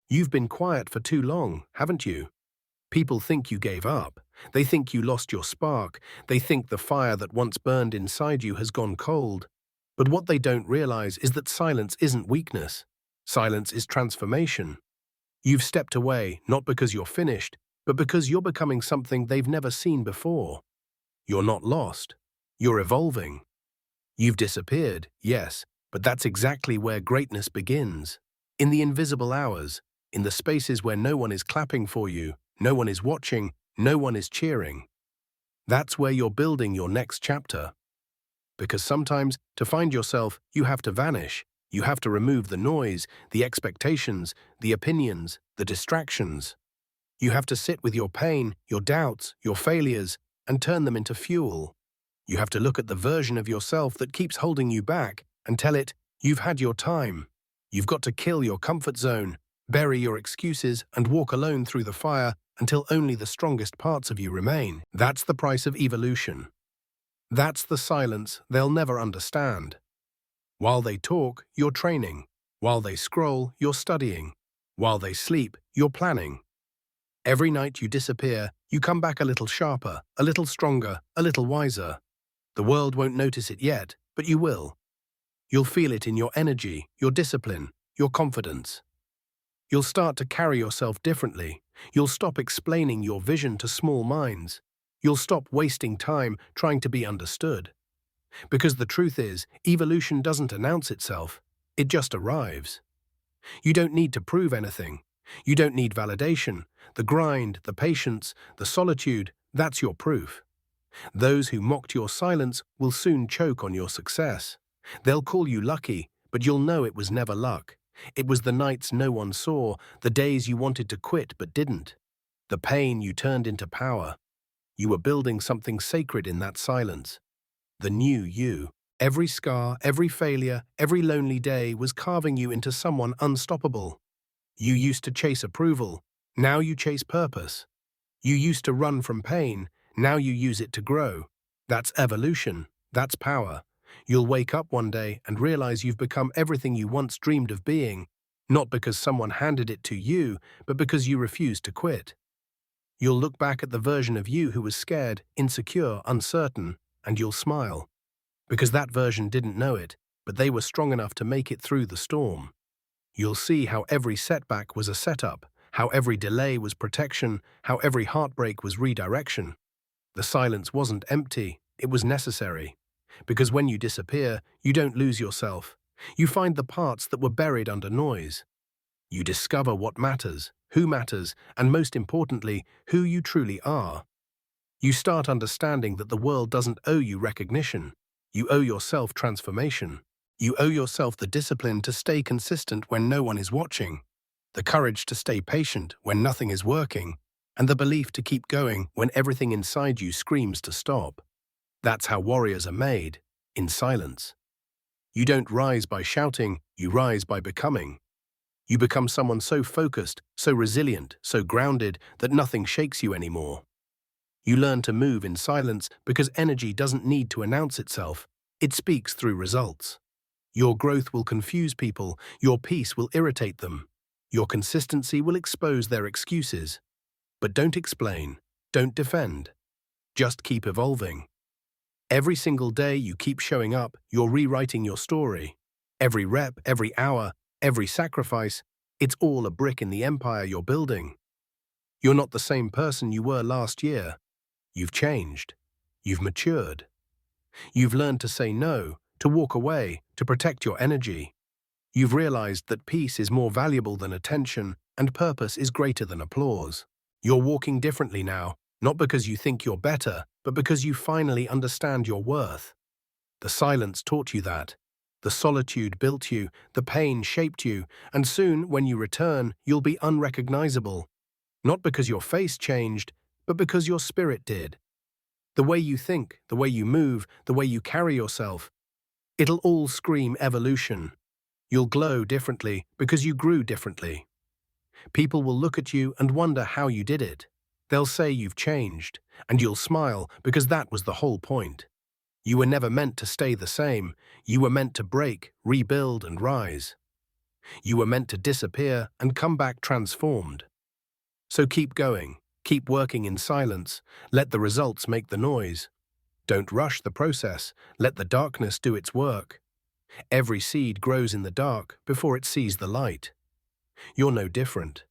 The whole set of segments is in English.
You've been quiet for too long, haven't you? People think you gave up. They think you lost your spark. They think the fire that once burned inside you has gone cold. But what they don't realize is that silence isn't weakness. Silence is transformation. You've stepped away not because you're finished, but because you're becoming something they've never seen before. You're not lost. You're evolving. You've disappeared, yes, but that's exactly where greatness begins. In the invisible hours, in the spaces where no one is clapping for you, no one is watching, no one is cheering. That's where you're building your next chapter. Because sometimes, to find yourself, you have to vanish. You have to remove the noise, the expectations, the opinions, the distractions. You have to sit with your pain, your doubts, your failures, and turn them into fuel. You have to look at the version of yourself that keeps holding you back and tell it, you've had your time. You've got to kill your comfort zone, bury your excuses, and walk alone through the fire until only the strongest parts of you remain. That's the price of evolution. That's the silence they'll never understand. While they talk, you're training. While they scroll, you're studying. While they sleep, you're planning. Every night you disappear, you come back a little sharper, a little stronger, a little wiser. The world won't notice it yet, but you will. You'll feel it in your energy, your discipline, your confidence. You'll start to carry yourself differently. You'll stop explaining your vision to small minds. You'll stop wasting time trying to be understood. Because the truth is, evolution doesn't announce itself. It just arrives. You don't need to prove anything. You don't need validation. The grind, the patience, the solitude, that's your proof. Those who mocked your silence will soon choke on your success. They'll call you lucky, but you'll know it was never luck. It was the nights no one saw, the days you wanted to quit but didn't. The pain you turned into power. You were building something sacred in that silence. The new you. Every scar, every failure, every lonely day was carving you into someone unstoppable. You used to chase approval. Now you chase purpose. You used to run from pain. Now you use it to grow. That's evolution. That's power. You'll wake up one day and realize you've become everything you once dreamed of being, not because someone handed it to you, but because you refused to quit. You'll look back at the version of you who was scared, insecure, uncertain, and you'll smile. Because that version didn't know it, but they were strong enough to make it through the storm. You'll see how every setback was a setup, how every delay was protection, how every heartbreak was redirection. The silence wasn't empty, it was necessary. Because when you disappear, you don't lose yourself. You find the parts that were buried under noise. You discover what matters, and most importantly, who you truly are. You start understanding that the world doesn't owe you recognition. You owe yourself transformation. You owe yourself the discipline to stay consistent when no one is watching, the courage to stay patient when nothing is working, and the belief to keep going when everything inside you screams to stop. That's how warriors are made, in silence. You don't rise by shouting, you rise by becoming. You become someone so focused, so resilient, so grounded that nothing shakes you anymore. You learn to move in silence because energy doesn't need to announce itself. It speaks through results. Your growth will confuse people, your peace will irritate them. Your consistency will expose their excuses. But don't explain, don't defend. Just keep evolving. Every single day you keep showing up, you're rewriting your story. Every rep, every hour, every sacrifice, it's all a brick in the empire you're building. You're not the same person you were last year. You've changed. You've matured. You've learned to say no, to walk away, to protect your energy. You've realized that peace is more valuable than attention and purpose is greater than applause. You're walking differently now, not because you think you're better, but because you finally understand your worth. The silence taught you that. The solitude built you, the pain shaped you, and soon, when you return, you'll be unrecognizable. Not because your face changed, but because your spirit did. The way you think, the way you move, the way you carry yourself, it'll all scream evolution. You'll glow differently because you grew differently. People will look at you and wonder how you did it. They'll say you've changed, and you'll smile because that was the whole point. You were never meant to stay the same. You were meant to break, rebuild, and rise. You were meant to disappear and come back transformed. So keep going, keep working in silence, let the results make the noise. Don't rush the process, let the darkness do its work. Every seed grows in the dark before it sees the light. You're no different.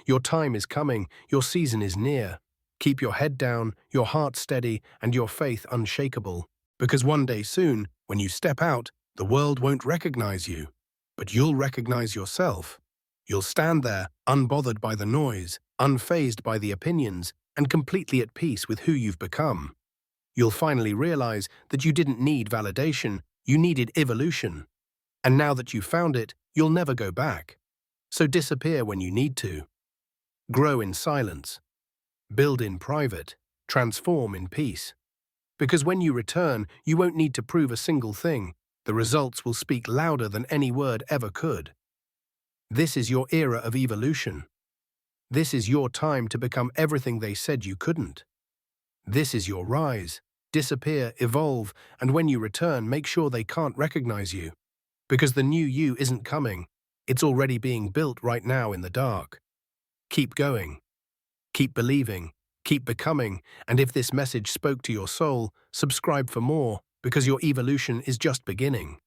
Your time is coming, your season is near. Keep your head down, your heart steady, and your faith unshakable. Because one day soon, when you step out, the world won't recognize you. But you'll recognize yourself. You'll stand there, unbothered by the noise, unfazed by the opinions, and completely at peace with who you've become. You'll finally realize that you didn't need validation, you needed evolution. And now that you've found it, you'll never go back. So disappear when you need to. Grow in silence. Build in private. Transform in peace. Because when you return, you won't need to prove a single thing. The results will speak louder than any word ever could. This is your era of evolution. This is your time to become everything they said you couldn't. This is your rise. Disappear, evolve, and when you return, make sure they can't recognize you. Because the new you isn't coming. It's already being built right now in the dark. Keep going. Keep believing. Keep becoming. And if this message spoke to your soul, subscribe for more, because your evolution is just beginning.